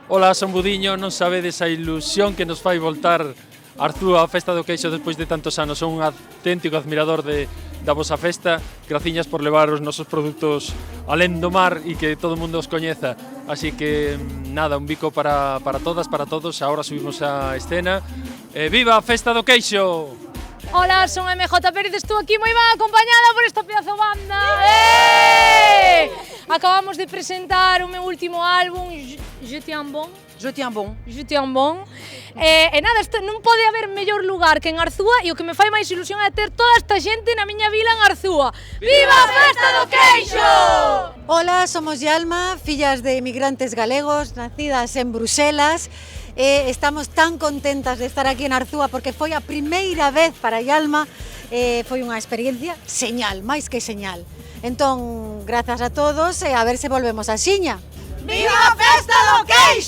Ola, son Budiño, non sabedes a ilusión que nos fai voltar Arzúa a festa do queixo despois de tantos anos. Son un auténtico admirador da vosa festa. Graciñas por levar os nosos produtos alén do mar e que todo o mundo os coñeza. Así que, nada, un bico para todas, para todos. Ahora subimos a escena. Viva a festa do queixo! Ola, son MJ Pérez, estou aquí moi ben acompañada por esta pedazo banda. Acabamos de presentar o meu último álbum, Je tiens bon. Je tiens bon. Je tiens bon. E nada, non pode haber mellor lugar que en Arzúa e o que me fai máis ilusión é ter toda esta xente na miña vila en Arzúa. Viva a festa do queixo! Hola, somos Yalma, fillas de emigrantes galegos, nacidas en Bruselas. Estamos tan contentas de estar aquí en Arzúa porque foi a primeira vez para Yalma. Foi unha experiencia señal, máis que señal. Entón, grazas a todos e a ver se volvemos a Xiña. Viva a festa do queixo!